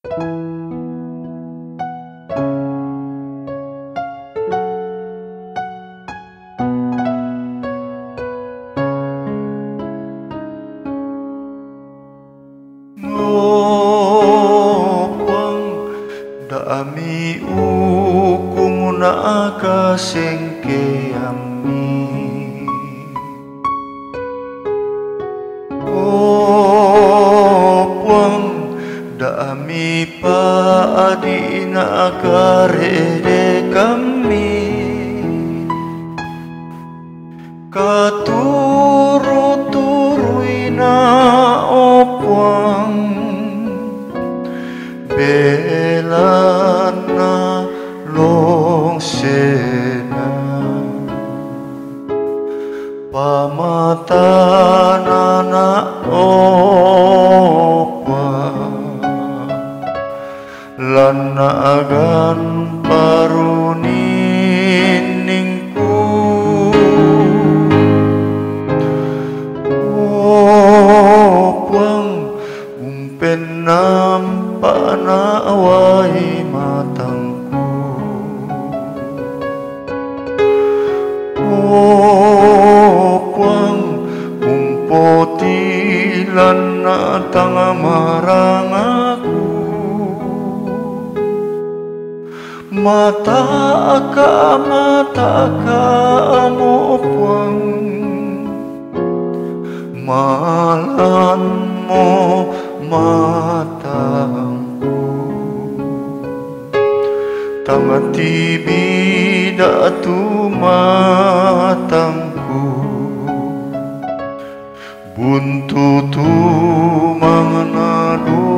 Ngopang dami ukung nakasengke ami. Ngopang dami paadi nakarede kami. Katuru-turui na opwang bela na longsena pamatana na opwang lanagan paruniningku. Opwang umpen nampak na awai matangku. Opwang umpotilan na tanga marang aku. Mata ka opwang malan mo matangku. Tanga tibi datu matangku buntutu manganado